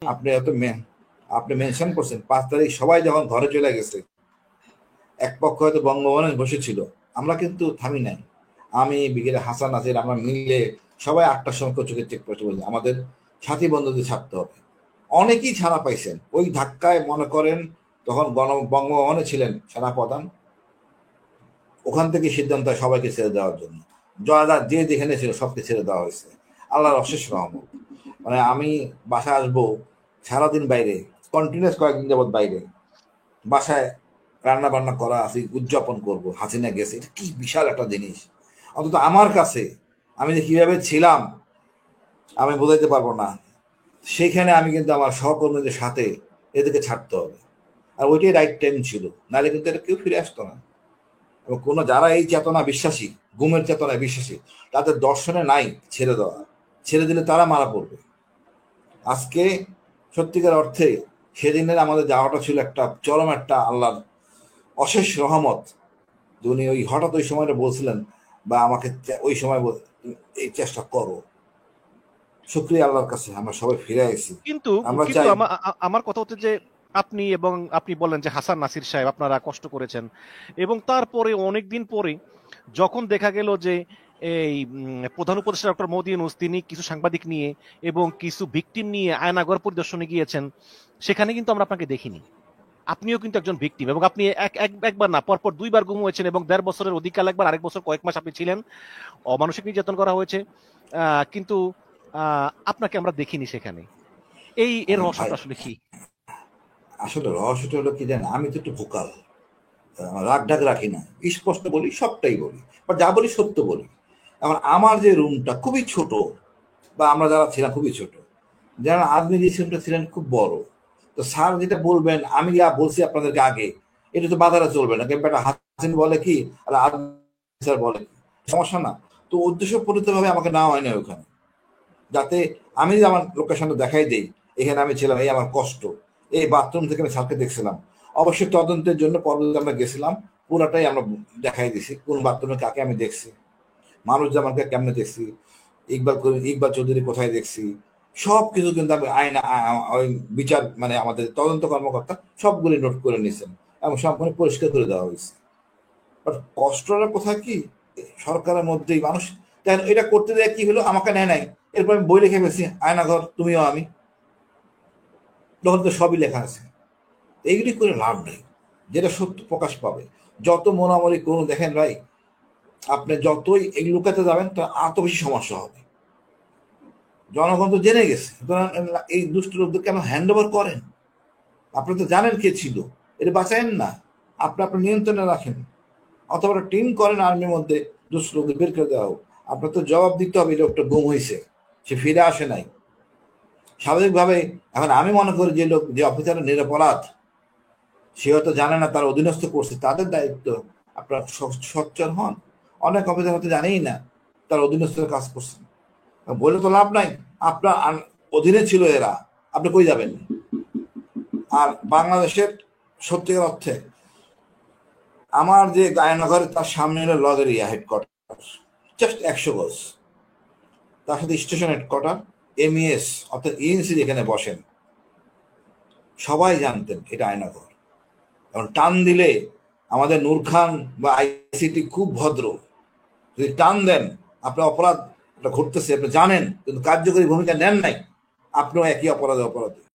আপনি এত আপনি মেনশন করছেন 5 তারিখ সবাই যখন ঘরে চলে গেছে, এক পক্ষ হয়তো বঙ্গভবনে বসেছিল, আমরা কিন্তু থামি নাই। আমি বিকেলে হাসান নাসির আমরা মিলে সবাই 8টার সময় চোখে চেক করতে বলি আমাদের সাথী বন্ধুদের ছাড়তে হবে। অনেকেই ছাড়া পাইছেন ওই ধাক্কায়। মনে করেন তখন বঙ্গভবনে ছিলেন সেনাপ্রধান, ওখান থেকে সিদ্ধান্ত হয় সবাইকে ছেড়ে দেওয়ার জন্য। যারা যে যেখানে ছিল সবকে ছেড়ে দেওয়া হয়েছে, আল্লাহর অশেষ রহমত। মানে আমি বাসায় আসবো, সারাদিন বাইরে, কন্টিনিউয়াস কয়েকদিন যাবৎ বাইরে, বাসায় রান্না বান্না করা আছে, উদযাপন করব হাসিনা গেছে, এটা কি বিশাল একটা জিনিস। অন্তত আমার কাছে আমি যে কিভাবে ছিলাম আমি বোঝাইতে পারবো না। সেইখানে আমি কিন্তু আমার সহকর্মীদের সাথে এদেরকে ছাড়তে হবে, আর ওইটাই রাইট টাইম ছিল, নাহলে কিন্তু এটা কেউ ফিরে আসতো না। এবং কোনো যারা এই চেতনা বিশ্বাসী, গুমের চেতনায় বিশ্বাসী, তাদের দর্শনে নাই ছেড়ে দেওয়া। ছেড়ে দিলে তারা মারা পড়বে। আজকে সত্যিকার অর্থে সেদিনের আমাদের যাওয়াটা ছিল একটা চরম একটা আল্লাহর অশেষ রহমত। উনি ওই হঠাৎ ওই সময়টা বলছিলেন, বা আমাকে ওই সময় এই চেষ্টা করো। শুক্রিয়া আল্লাহর কাছে আমরা সবাই ফিরে এসেছি। কিন্তু আমরা কিন্তু চাই। আমার কথা হচ্ছে যে আপনি বললেন যে হাসান নাসির সাহেব আপনারা কষ্ট করেছেন, এবং তারপরে অনেকদিন পরে যখন দেখা গেল যে এই প্রধান উপদেষ্টা ডক্টর মোদী ইউনূস তিনি কিছু সাংবাদিক নিয়ে এবং কিছু ভিকটিম নিয়ে আয়নাগর পরিদর্শনে গিয়েছেন, সেখানে কিন্তু আমরা আপনাকে দেখিনি। আপনিও কিন্তু একজন ভিকটিম, এবং আপনি একবার না, পরপর 2বার গুম হয়েছেন, এবং 1.5 বছরের অধিককাল, একবার আরেক বছর কয়েক মাস আপনি ছিলেন। অমানসিক নির্যাতন করা হয়েছে, কিন্তু আপনাকে আমরা দেখিনি সেখানে। এর ভাই, রহস্যটা আসলে কি? আসলে রহস্যটা হলো কি জানেন, আমি তো একটু ভোকাল, রাগ ঢাক রাখি না, স্পষ্ট বলি, সবটাই বলি, বা যা বলি সত্য বলি। এখন আমার যে রুমটা খুবই ছোট, বা আমরা যারা ছিলাম খুবই ছোট, যারা আদমি যে রুমটা ছিলেন খুব বড়। তো স্যার যেটা বলবেন, আমি যা বলছি আপনাদেরকে আগে, এটা তো বাধারা চলবে না, কিন্তু একটা হাসিন বলে কি আর আদমি স্যার বলে কি, সমস্যা না। তো উদ্দেশ্যপ্রণীত ভাবে আমাকে নেওয়া হয়নি ওখানে, যাতে আমি যে আমার লোকেশনটা দেখাই দেই, এখানে আমি ছিলাম, এই আমার কষ্ট। এই বাথরুম থেকে আমি স্যারকে দেখছিলাম। অবশ্যই তদন্তের জন্য পরবর্তীতে আমরা গেছিলাম, পুরাটাই আমরা দেখাই দিছি কোন বাথরুমে কাকে আমি দেখছি, মানুষ জামানকে কেমনে দেখছি, ইকবাল চৌধুরী কোথায় দেখছি, সব কিছু কিন্তু আমি ওই বিচার মানে আমাদের তদন্ত কর্মকর্তা সবগুলি নোট করে নিয়েছেন, এবং সম্পূর্ণ পরিষ্কার করে দেওয়া হয়েছে। বাট কষ্টটা কোথায় কি, সরকারের মধ্যেই মানুষ দেখেন এটা করতে দেয় কি হলো, আমাকে নেয় নাই, এরপর আমি বই লিখে ফেলছি আয়নাঘর তুমিও আমি, তখন তো সবই লেখা আছে। এইগুলি করে লাভ নেই, যেটা সত্য প্রকাশ পাবে। যত মোনামরি কোনো দেখেন ভাই, আপনি যতই এই লুকাতে যাবেন তার এত বেশি সমস্যা হবে। জনগণ তো জেনে গেছে, সুতরাং এই দুষ্ট লোকদের কেন হ্যান্ড ওভার করেন? আপনি তো জানেন কে ছিল, এটা বাঁচায়েন না, আপনি আপনার নিয়ন্ত্রণে রাখেন, অথবা টিম করেন আর্মির মধ্যে, দুষ্ট লোকদের বের করে দেওয়া হোক। আপনার তো জবাব দিতে হবে, এই লোকটা গুম হয়েছে, সে ফিরে আসে নাই স্বাভাবিকভাবে। এখন আমি মনে করি যে লোক, যে অফিসারের নিরপরাধ, সে হয়তো জানে না তার অধীনস্থ করছে, তাদের দায়িত্ব আপনার সচ্চর হন। অনেক অফিসার হয়তো জানেই না তার অধীনস্থ কাজ করছে, বলে তো লাভ নাই। আপনার অধীনে ছিল এরা, আপনি কই যাবেন? আর বাংলাদেশের সত্যিকার অর্থে আমার যে গায়নগর, তার সামনে হলো লগের হেডকোয়ার্টার, জাস্ট 100 গজ, তার সাথে স্টেশন হেডকোয়ার্টার, এমইএস অর্থাৎ ইএনসি যেখানে বসেন, সবাই জানতেন এটা আয়নাঘর। কারণ টান দিলে আমাদের নূর খান বা আইসিটি খুব ভদ্র, যদি টান দেন আপনার অপরাধ ঘটতেছে আপনি জানেন, কিন্তু কার্যকরী ভূমিকা নেন নাই, আপনিও একই অপরাধে অপরাধী।